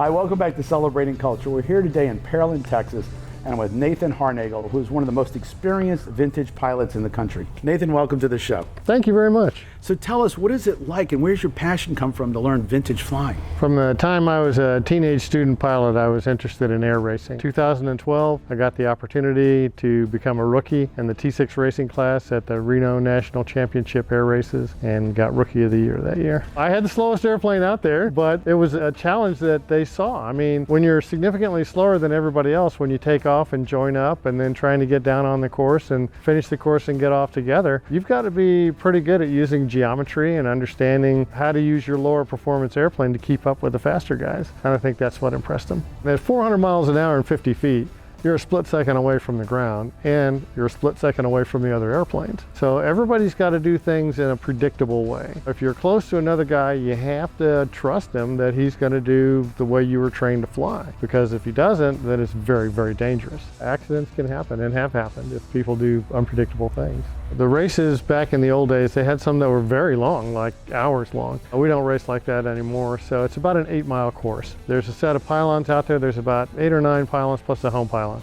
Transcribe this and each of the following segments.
Hi, welcome back to Celebrating Culture. We're here today in Pearland, Texas, and I'm with Nathan Harnagel, who's one of the most experienced vintage pilots in the country. Nathan, welcome to the show. Thank you very much. So tell us, what is it like and where's your passion come from to learn vintage flying? From the time I was a teenage student pilot, I was interested in air racing. 2012, I got the opportunity to become a rookie in the T6 racing class at the Reno National Championship Air Races and got Rookie of the Year that year. I had the slowest airplane out there, but it was a challenge that they saw. I mean, when you're significantly slower than everybody else, when you take off and join up and then trying to get down on the course and finish the course and get off together, you've got to be pretty good at using geometry and understanding how to use your lower performance airplane to keep up with the faster guys. And I think that's what impressed them. At 400 miles an hour and 50 feet, you're a split second away from the ground and you're a split second away from the other airplanes. So everybody's got to do things in a predictable way. If you're close to another guy, you have to trust him that he's going to do the way you were trained to fly. Because if he doesn't, then it's very, very dangerous. Accidents can happen and have happened if people do unpredictable things. The races back in the old days, they had some that were very long, like hours long. We don't race like that anymore, so it's about an 8-mile course. There's a set of pylons out there. There's about 8 or 9 pylons plus the home pylon.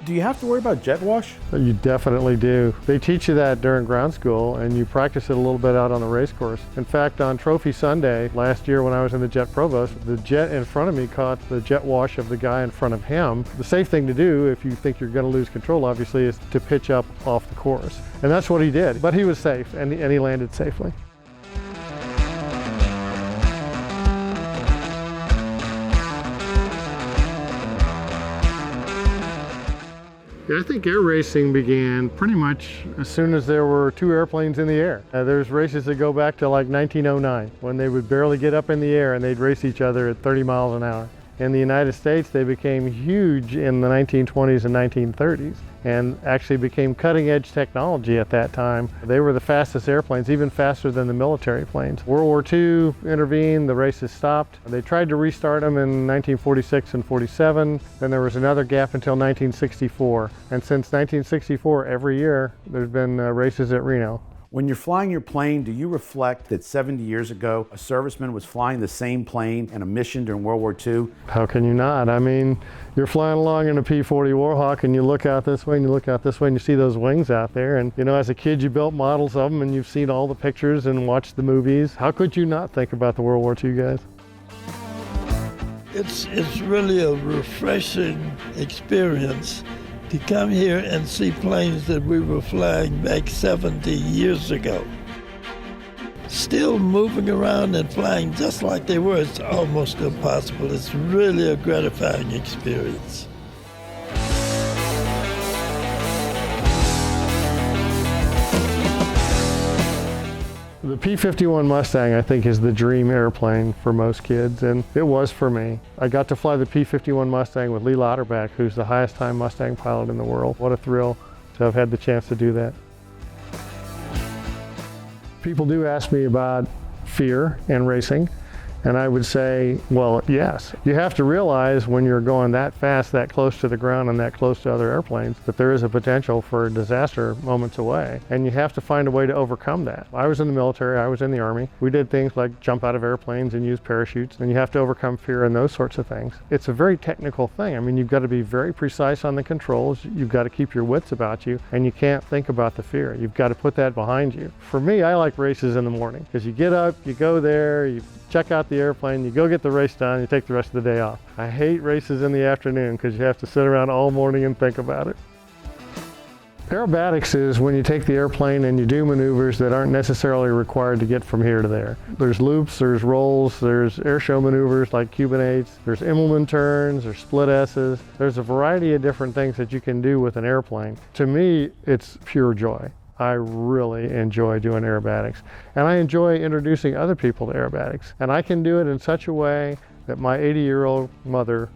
Do you have to worry about jet wash? You definitely do. They teach you that during ground school and you practice it a little bit out on the race course. In fact, on Trophy Sunday last year when I was in the jet provost, the jet in front of me caught the jet wash of the guy in front of him. The safe thing to do if you think you're going to lose control, obviously, is to pitch up off the course. And that's what he did. But he was safe and he landed safely. I think air racing began pretty much as soon as there were 2 airplanes in the air. There's races that go back to like 1909 when they would barely get up in the air and they'd race each other at 30 miles an hour. In the United States, they became huge in the 1920s and 1930s and actually became cutting-edge technology at that time. They were the fastest airplanes, even faster than the military planes. World War II intervened, the races stopped. They tried to restart them in 1946 and 47. Then there was another gap until 1964. And since 1964, every year, there's been races at Reno. When you're flying your plane, do you reflect that 70 years ago, a serviceman was flying the same plane in a mission during World War II? How can you not? I mean, you're flying along in a P-40 Warhawk and you look out this way and you look out this way and you see those wings out there. And you know, as a kid, you built models of them and you've seen all the pictures and watched the movies. How could you not think about the World War II guys? It's really a refreshing experience to come here and see planes that we were flying back 70 years ago. Still moving around and flying just like they were, it's almost impossible. It's really a gratifying experience. The P-51 Mustang, I think, is the dream airplane for most kids, and it was for me. I got to fly the P-51 Mustang with Lee Lauterbach, who's the highest time Mustang pilot in the world. What a thrill to have had the chance to do that. People do ask me about fear and racing, and I would say, well, yes. You have to realize when you're going that fast, that close to the ground and that close to other airplanes, that there is a potential for a disaster moments away. And you have to find a way to overcome that. I was in the military, I was in the Army. We did things like jump out of airplanes and use parachutes, and you have to overcome fear and those sorts of things. It's a very technical thing. I mean, you've got to be very precise on the controls, you've got to keep your wits about you, and you can't think about the fear. You've got to put that behind you. For me, I like races in the morning, because you get up, you go there, you check out the airplane, you go get the race done, you take the rest of the day off. I hate races in the afternoon because you have to sit around all morning and think about it. Aerobatics is when you take the airplane and you do maneuvers that aren't necessarily required to get from here to there. There's loops, there's rolls, there's airshow maneuvers like Cuban 8s, there's Immelman turns, there's split S's. There's a variety of different things that you can do with an airplane. To me, it's pure joy. I really enjoy doing aerobatics, and I enjoy introducing other people to aerobatics. And I can do it in such a way that my 80-year-old mother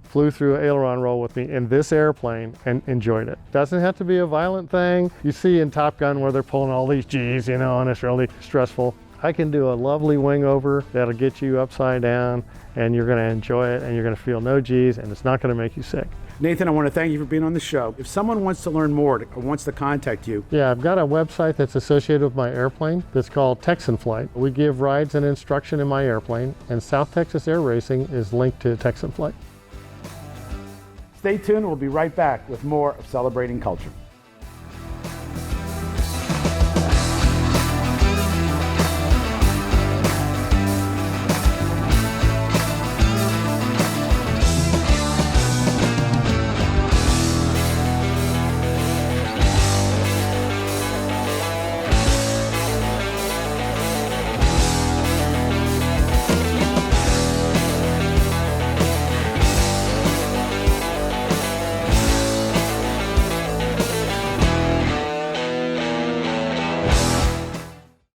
flew through an aileron roll with me in this airplane and enjoyed it. Doesn't have to be a violent thing. You see in Top Gun where they're pulling all these G's, you know, and it's really stressful. I can do a lovely wing over that'll get you upside down, and you're going to enjoy it, and you're going to feel no G's, and it's not going to make you sick. Nathan, I want to thank you for being on the show. If someone wants to learn more or wants to contact you, Yeah, I've got a website that's associated with my airplane that's called Texan Flight. We give rides and instruction in my airplane, and South Texas Air Racing is linked to Texan Flight. stay tuned. We'll be right back with more of Celebrating Culture.